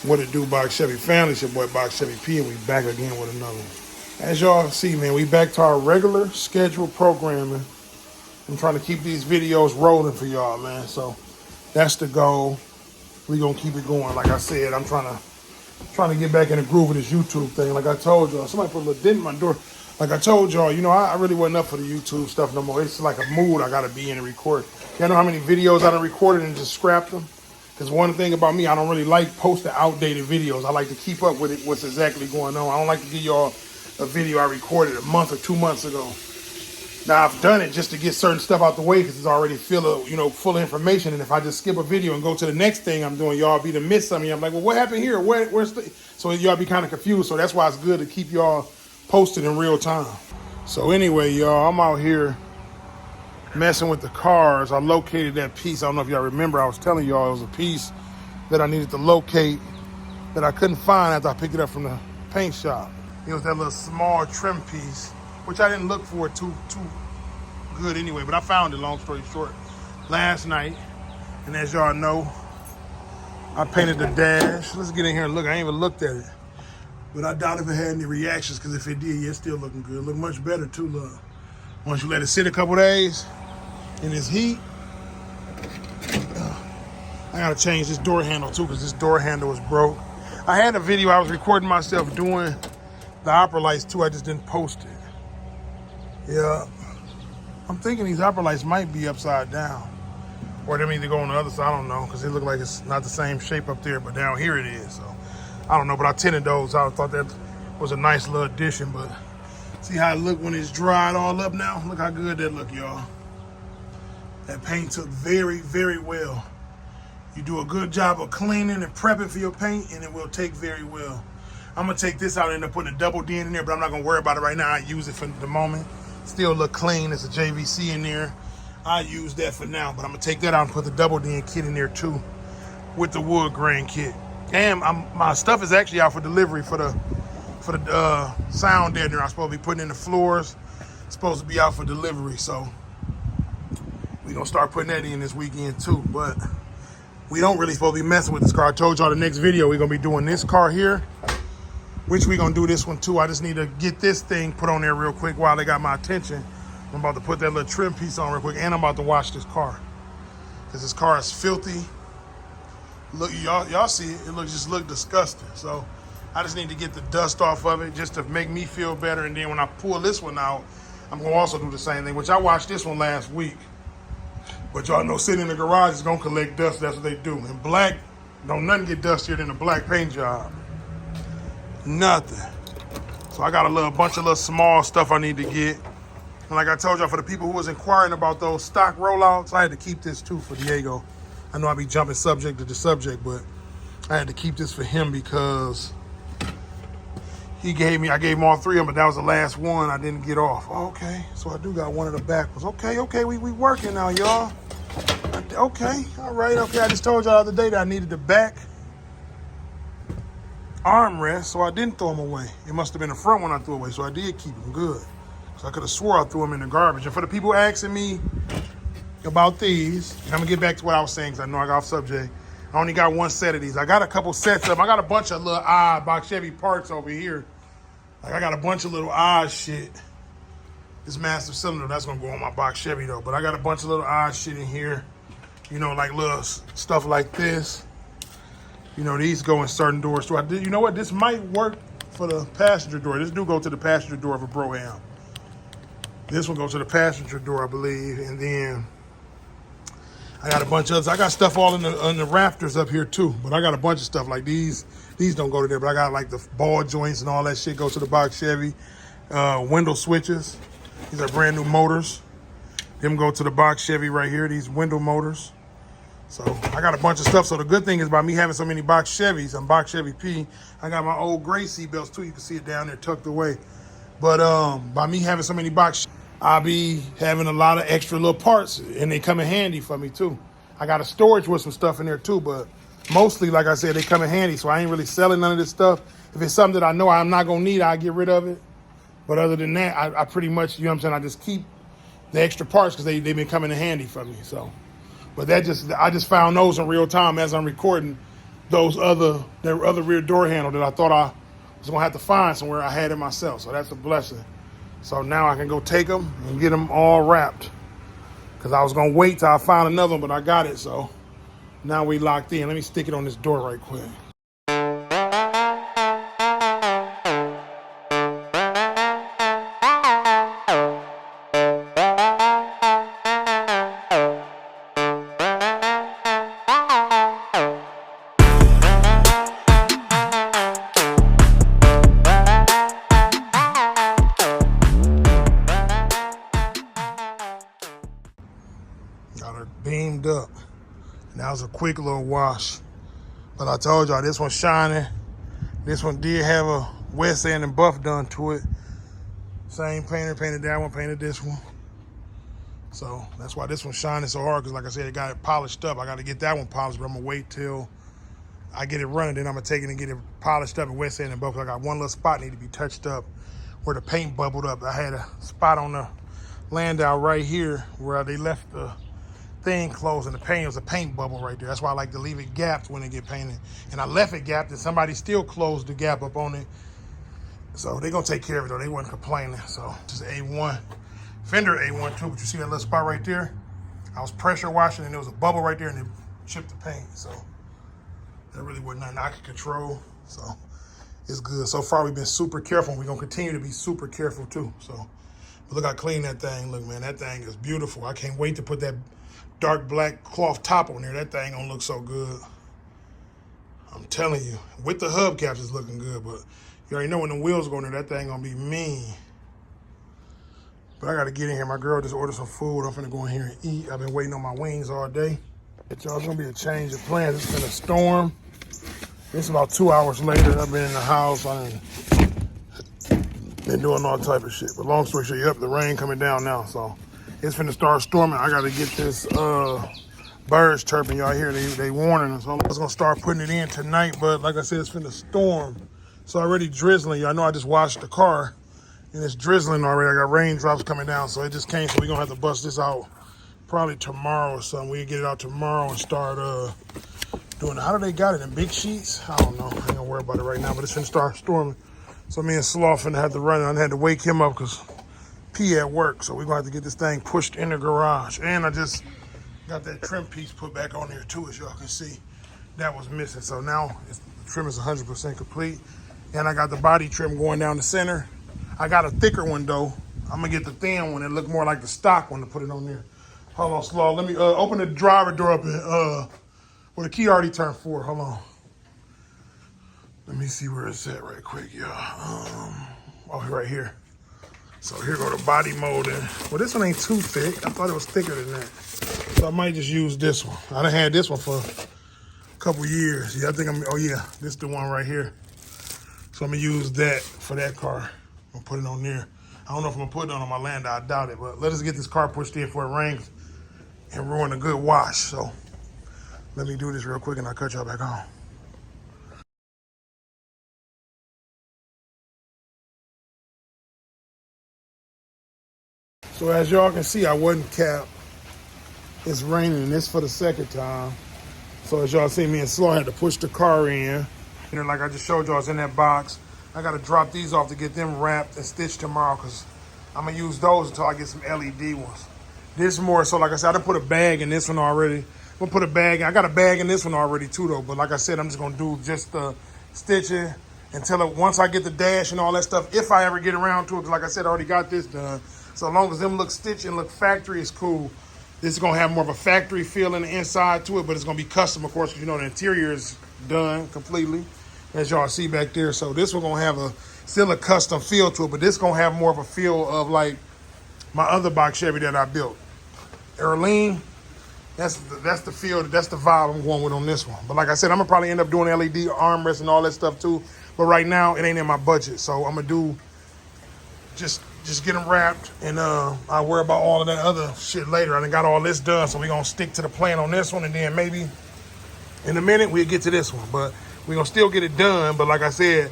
What it do, Box Chevy family? It's your boy Box Chevy P, and we back again with another one. As y'all see, man, we back to our regular scheduled programming. I'm trying to keep these videos rolling for y'all, man. So that's the goal. We gonna keep it going. Like I said, I'm trying to get back in the groove of this YouTube thing. Like I told y'all, somebody put a little dent in my door. Like I told y'all, I really wasn't up for the YouTube stuff no more. It's like a mood I gotta be in and record. Y'all know how many videos I done recorded and just scrapped them? Because one thing about me, I don't really like posting outdated videos. I like to keep up with it, what's exactly going on. I don't like to give y'all a video I recorded a month or 2 months ago. Now I've done it just to get certain stuff out the way because it's already full of information. And if I just skip a video and go to the next thing I'm doing, y'all be to miss something. I'm like, well, what happened here? So y'all be kind of confused. So that's why it's good to keep y'all posted in real time. So anyway, y'all, I'm out here messing with the cars. I located that piece. I don't know if y'all remember. I was telling y'all it was a piece that I needed to locate that I couldn't find after I picked it up from the paint shop. It was that little small trim piece, which I didn't look for too good anyway, but I found it, long story short, last night. And as y'all know, I painted the dash. Let's get in here and look. I ain't even looked at it. But I doubt if it had any reactions, because if it did, yeah, it's still looking good. Look much better too, look. Once you let it sit a couple days in this heat. I gotta change this door handle too, because this door handle was broke. I had a video I was recording myself doing the opera lights too. I just didn't post it. Yeah. I'm thinking these opera lights might be upside down. Or they need to go on the other side, I don't know, because it look like it's not the same shape up there, but down here it is. So I don't know, but I tinted those. I thought that was a nice little addition, but see how it look when it's dried all up now? Look how good that look, y'all. That paint took very, very well. You do a good job of cleaning and prepping for your paint, and it will take very well. I'm gonna take this out and end up putting a double D in there, but I'm not gonna worry about it right now. I use it for the moment. Still look clean. There's a JVC in there. I use that for now, but I'm gonna take that out and put the double D kit in there too, with the wood grain kit. And my stuff is actually out for delivery for the sound deadener. I'm supposed to be putting in the floors. It's supposed to be out for delivery, so we gonna start putting that in this weekend too. But we don't really supposed to be messing with this car. I told y'all the next video we're gonna be doing this car here, which we gonna do this one too. I just need to get this thing put on there real quick while they got my attention. I'm about to put that little trim piece on real quick, and I'm about to wash this car because this car is filthy. Look, y'all see it. It just look disgusting. So I just need to get the dust off of it just to make me feel better. And then when I pull this one out, I'm gonna also do the same thing, which I washed this one last week. But y'all know sitting in the garage is gonna collect dust. That's what they do. And black, don't nothing get dustier than a black paint job. Nothing. So I got a bunch of little small stuff I need to get. And like I told y'all, for the people who was inquiring about those stock rollouts, I had to keep this too for Diego. I know I be jumping subject to the subject, but I had to keep this for him because I gave him all three of them, but that was the last one I didn't get off. Okay, so I do got one of the back ones. Okay, we working now, y'all. Okay, all right, okay. I just told y'all the other day that I needed the back armrest, so I didn't throw them away. It must have been the front one I threw away, so I did keep them good. So I could have swore I threw them in the garbage. And for the people asking me about these, and I'm gonna get back to what I was saying because I know I got off subject. I only got one set of these. I got a couple sets of them. I got a bunch of little odd Box Chevy parts over here. Like I got a bunch of little odd shit. This massive cylinder, that's gonna go on my Box Chevy though. But I got a bunch of little odd shit in here. Like little stuff like this. These go in certain doors. So you know what? This might work for the passenger door. This do go to the passenger door of a Bro-Am. This one goes to the passenger door, I believe. And then I got a bunch of others. I got stuff all in the rafters up here too. But I got a bunch of stuff like these. These don't go to there, but I got like the ball joints and all that shit goes to the Box Chevy. Window switches. These are brand new motors. Them go to the Box Chevy right here, these window motors. So I got a bunch of stuff. So the good thing is by me having so many Box Chevys, I'm Box Chevy P, I got my old gray seat belts too. You can see it down there tucked away. But by me having so many Box, I'll be having a lot of extra little parts and they come in handy for me too. I got a storage with some stuff in there too, but mostly, like I said, they come in handy. So I ain't really selling none of this stuff. If it's something that I know I'm not gonna need, I'll get rid of it. But other than that, I pretty much, you know what I'm saying, I just keep the extra parts because they've been coming in handy for me. So, but I just found those in real time as I'm recording that other rear door handle that I thought I was gonna have to find somewhere. I had it myself, so that's a blessing. So now I can go take them and get them all wrapped. Cause I was gonna wait till I found another one, but I got it. So now we locked in. Let me stick it on this door right quick. Got her beamed up. And that was a quick little wash. But I told y'all this one's shining. This one did have a wet sand and buff done to it. Same painter painted that one, painted this one. So that's why this one's shining so hard, because like I said, it got it polished up. I got to get that one polished, but I'm gonna wait till I get it running. Then I'm gonna take it and get it polished up and wet sand and buff. I got one little spot need to be touched up where the paint bubbled up. I had a spot on the Landau right here where they left the thing closed and the paint was a paint bubble right there. That's why I like to leave it gapped when it get painted. And I left it gapped and somebody still closed the gap up on it. So they gonna take care of it though. They wasn't complaining. So just A1. Fender A1 too, but you see that little spot right there? I was pressure washing and there was a bubble right there and it chipped the paint. So that really wasn't nothing I could control. So it's good. So far we've been super careful. We're gonna continue to be super careful too. So but look how clean that thing look, man. That thing is beautiful. I can't wait to put that dark black cloth top on there. That thing gonna look so good. I'm telling you, with the hubcaps it's looking good, but you already know when the wheels go in there, that thing gonna be mean. But I gotta get in here. My girl just ordered some food. I'm finna go in here and eat. I've been waiting on my wings all day. Y'all, it's gonna be a change of plans. It's been a storm. It's about 2 hours later. I've been in the house. I've been doing all type of shit. But long story short, yep, the rain coming down now, so it's finna start storming. I gotta get this birds chirping. Y'all hear they warning us. So I was gonna start putting it in tonight, but like I said, it's finna storm. It's already drizzling. Y'all know I just washed the car and it's drizzling already. I got raindrops coming down, so it just came. So we're gonna have to bust this out probably tomorrow or something. We can get it out tomorrow and start doing it. How do they got it in big sheets? I don't know. I ain't gonna worry about it right now, but it's finna start storming. So me and Sloth finna have to run. I had to wake him up because P at work, so we're gonna have to get this thing pushed in the garage. And I just got that trim piece put back on there too, as y'all can see. That was missing, so now the trim is 100% complete. And I got the body trim going down the center. I got a thicker one though. I'm gonna get the thin one that look more like the stock one to put it on there. Hold on, Slow. Let me open the driver door up and well, the key already turned 4. Hold on. Let me see where it's at right quick, y'all. Oh, right here. So here go the body molding. Well, this one ain't too thick. I thought it was thicker than that. So I might just use this one. I done had this one for a couple years. Yeah, I think oh yeah, this is the one right here. So I'm gonna use that for that car. I'm gonna put it on there. I don't know if I'm gonna put it on my Landau. I doubt it, but let us get this car pushed in before it rains and ruin a good wash. So let me do this real quick and I'll cut y'all back on. So as y'all can see, I wasn't capped. It's raining, and this for the second time. So as y'all see, me and Slow had to push the car in. And then like I just showed y'all, it's in that box. I gotta drop these off to get them wrapped and stitched tomorrow, because I'm gonna use those until I get some LED ones. This more so, like I said, I done put a bag in this one already. I'm gonna put a bag, I got a bag in this one already too though, but like I said, I'm just gonna do just the stitching until once I get the dash and all that stuff, if I ever get around to it, because like I said, I already got this done. So as long as them look stitched and look factory, it's cool. This is gonna have more of a factory feel in the inside to it, but it's gonna be custom, of course, because you know the interior is done completely, as y'all see back there. So this one gonna have still a custom feel to it, but this gonna have more of a feel of like my other box Chevy that I built. Erlene, that's the feel, that's the vibe I'm going with on this one. But like I said, I'm gonna probably end up doing LED armrests and all that stuff too. But right now, it ain't in my budget, so I'm gonna do just get them wrapped, and I'll worry about all of that other shit later. I done got all this done, so we're gonna stick to the plan on this one, and then maybe in a minute we'll get to this one. But we're gonna still get it done. But like I said,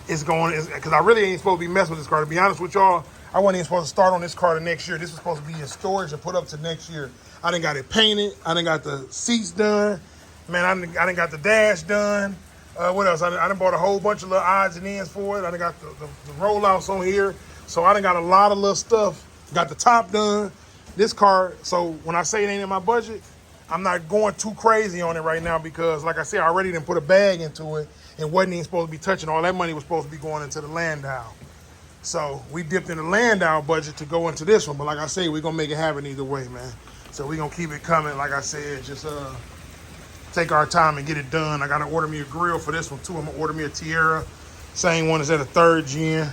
it's because I really ain't supposed to be messing with this car. To be honest with y'all, I wasn't even supposed to start on this car the next year. This was supposed to be in storage and put up to next year. I done got it painted. I done got the seats done. Man, I done got the dash done. What else? I done bought a whole bunch of little odds and ends for it. I done got the rollouts on here. So I done got a lot of little stuff. Got the top done. This car, so when I say it ain't in my budget, I'm not going too crazy on it right now because, like I said, I already done put a bag into it and wasn't even supposed to be touching. All that money was supposed to be going into the Landau. So we dipped in the Landau budget to go into this one. But like I say, we're going to make it happen either way, man. So we're going to keep it coming. Like I said, just take our time and get it done. I got to order me a grill for this one, too. I'm going to order me a Tierra. Same one as at a 3rd gen.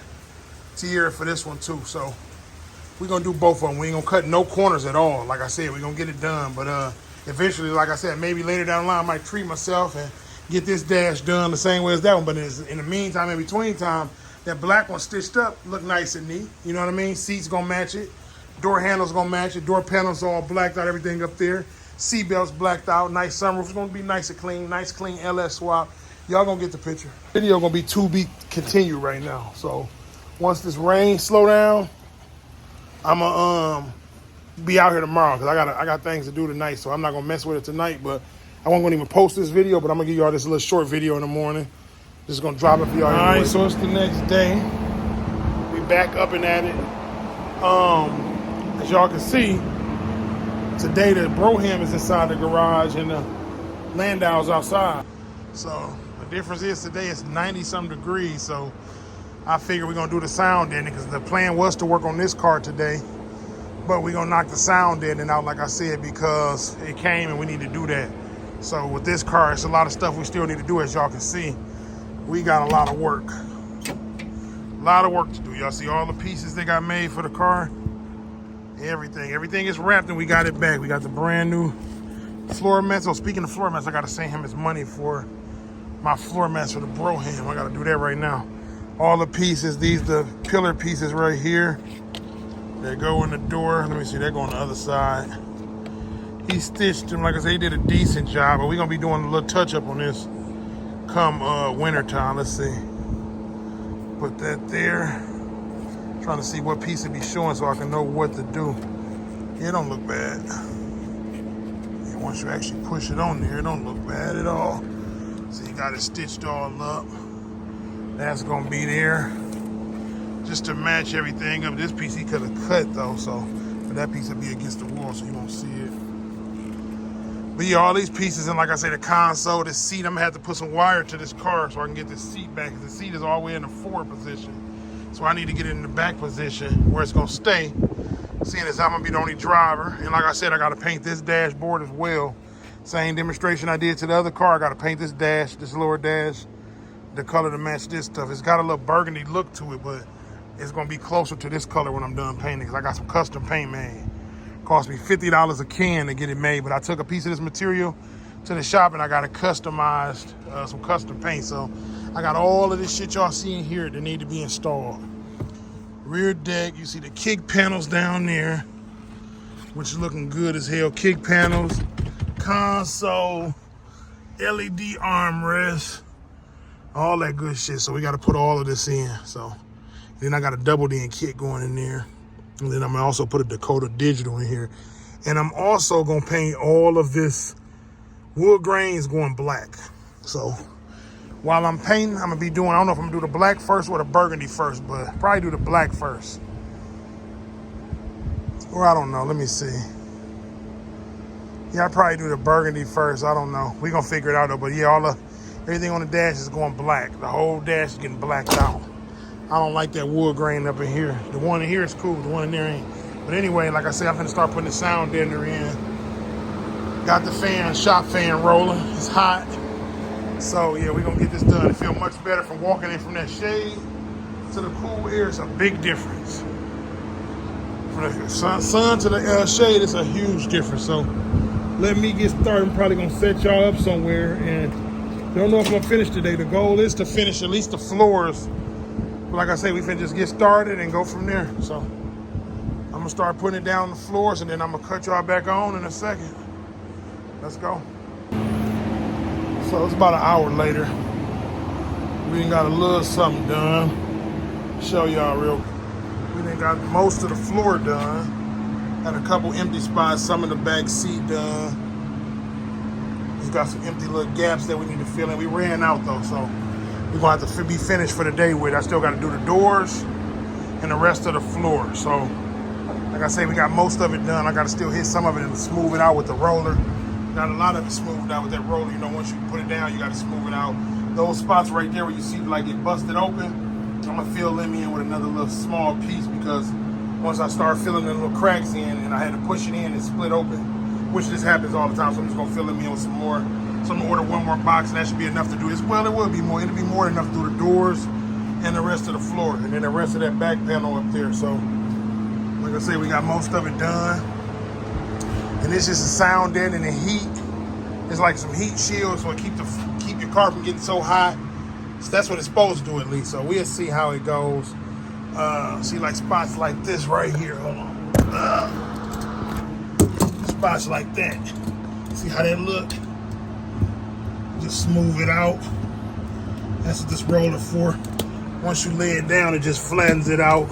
Tierra for this one, too. So we're going to do both of them. We ain't going to cut no corners at all. Like I said, we're going to get it done. But eventually, like I said, maybe later down the line, I might treat myself and get this dash done the same way as that one. But in the meantime, in between time, that black one stitched up look nice and neat. You know what I mean? Seats going to match it. Door handles going to match it. Door panels all blacked out, everything up there. Seatbelts blacked out. Nice sunroof. It's going to be nice and clean. Nice, clean LS swap. Y'all going to get the picture. Video going to be to be continued right now. So once this rain slow down, I'm going to be out here tomorrow because I got things to do tonight. So I'm not going to mess with it tonight. But I wasn't going to even post this video, but I'm going to give y'all this little short video in the morning. Just going to drop it for y'all. All right, so it's the next day. We back up and at it. As y'all can see, today the Brougham is inside the garage and the Landau's outside. So the difference is today it's 90-something degrees. So I figure we're going to do the sound in it because the plan was to work on this car today. But we're going to knock the sound in and out, like I said, because it came and we need to do that. So with this car, it's a lot of stuff we still need to do, as y'all can see. We got a lot of work. A lot of work to do. Y'all see all the pieces they got made for the car? Everything is wrapped and we got it back. We got the brand new floor mats. So speaking of floor mats, I got to send him his money for my floor mats for the Brougham. I got to do that right now. All the pieces, these the pillar pieces right here. They go in the door. Let me see, they go on the other side. He stitched them. Like I said, he did a decent job, but we're going to be doing a little touch up on this come winter time. Let's see. Put that there. Trying to see what piece it be showing so I can know what to do. It don't look bad. And once you actually push it on there, it don't look bad at all. So you got it stitched all up. That's gonna be there. Just to match everything up. This piece he could have cut though, so but that piece will be against the wall so you won't see it. But yeah, all these pieces, and like I say, the console, the seat, I'm gonna have to put some wire to this car so I can get this seat back. The seat is all the way in the forward position. So I need to get it in the back position where it's gonna stay, seeing as I'm gonna be the only driver. And like I said, I gotta paint this dashboard as well. Same demonstration I did to the other car. I gotta paint this dash, this lower dash, the color to match this stuff. It's got a little burgundy look to it, but it's gonna be closer to this color when I'm done painting, because I got some custom paint made. Cost me $50 a can to get it made, but I took a piece of this material to the shop and I got it customized, some custom paint. So I got all of this shit y'all seeing here that need to be installed. Rear deck, you see the kick panels down there, which is looking good as hell. Kick panels, console, LED armrest, all that good shit. So we got to put all of this in. So then I got a double D kit going in there. And then I'm gonna also put a Dakota Digital in here. And I'm also gonna paint all of this wood grains going black. So while I'm painting, I'm gonna be doing, I don't know if I'm gonna do the black first or the burgundy first, but probably do the black first. Or I don't know, let me see. Yeah, I'll probably do the burgundy first, I don't know. We gonna figure it out though, but yeah, everything on the dash is going black. The whole dash is getting blacked out. I don't like that wood grain up in here. The one in here is cool, the one in there ain't. But anyway, like I said, I'm gonna start putting the sound deadener in. Got the fan, shop fan rolling, it's hot. So yeah, we're gonna get this done. It feels much better from walking in from that shade to the cool air. It's a big difference. From the sun to the shade, it's a huge difference. So let me get started. I'm probably gonna set y'all up somewhere, and don't know if I'm gonna finish today. The goal is to finish at least the floors. But like I say, we finna just get started and go from there. So I'm gonna start putting it down on the floors, and then I'm gonna cut y'all back on in a second. Let's go. So it's about an hour later. We done got a little something done. Show y'all real quick. We done got most of the floor done. Had a couple empty spots, some of the back seat done. got some empty little gaps that we need to fill in. We ran out though, so we're gonna have to be finished for the day with. I still gotta do the doors and the rest of the floor. So, like I say, we got most of it done. I gotta still hit some of it and smooth it out with the roller. Got a lot of it smoothed out with that roller. You know, once you put it down, you gotta smooth it out. Those spots right there where you see like it busted open, I'm gonna fill them in with another little small piece, because once I start filling the little cracks in and I had to push it in and split open, which this happens all the time, so I'm just gonna fill them in with some more. So I'm gonna order one more box, and that should be enough to do this. Well, it will be more. It'll be more than enough to do the doors and the rest of the floor, and then the rest of that back panel up there. So, like I say, we got most of it done. And it's just a sound deadening and heat. It's like some heat shield, so it keep your car from getting so hot. So that's what it's supposed to do, at least. So we'll see how it goes. See, like spots like this right here. Hold on. Spots like that. See how that look? Just smooth it out. That's what this roller for. Once you lay it down, it just flattens it out,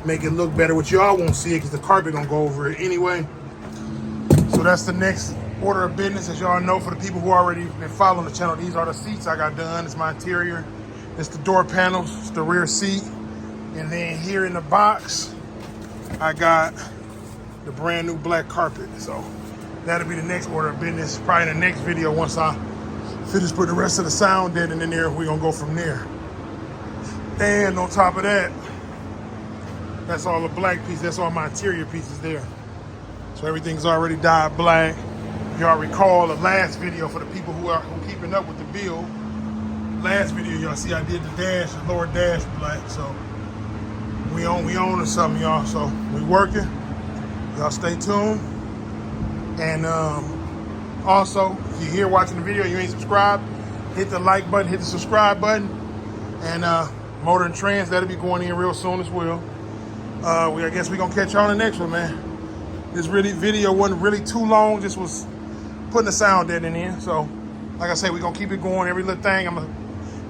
make it look better. Which y'all won't see it because the carpet gonna go over it anyway. So that's the next order of business. As y'all know, for the people who already been following the channel, these are the seats I got done. It's my interior. It's the door panels. It's the rear seat. And then here in the box, I got the brand new black carpet. So that'll be the next order of business. Probably in the next video, once I finish putting the rest of the sound deadening in there, we're gonna go from there. And on top of that, that's all the black pieces. That's all my interior pieces there. So everything's already dyed black. Y'all recall the last video, for the people who are keeping up with the build. Last video, y'all see I did the dash, the lower dash black. So we own something, y'all. So we working. Y'all stay tuned. And also, if you're here watching the video and you ain't subscribed, hit the like button, hit the subscribe button. And Motor and Trans, that'll be going in real soon as well. I guess we're gonna catch y'all on the next one, man. This video wasn't really too long, just was putting the sound deadening in. So, like I say, we're gonna keep it going, every little thing. I'm gonna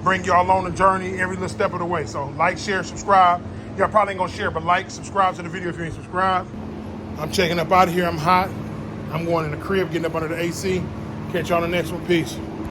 bring y'all on the journey every little step of the way. So like, share, subscribe. Y'all probably ain't gonna share, but like, subscribe to the video if you ain't subscribed. I'm checking up out of here, I'm hot. I'm going in the crib, getting up under the AC. Catch y'all on the next one, peace.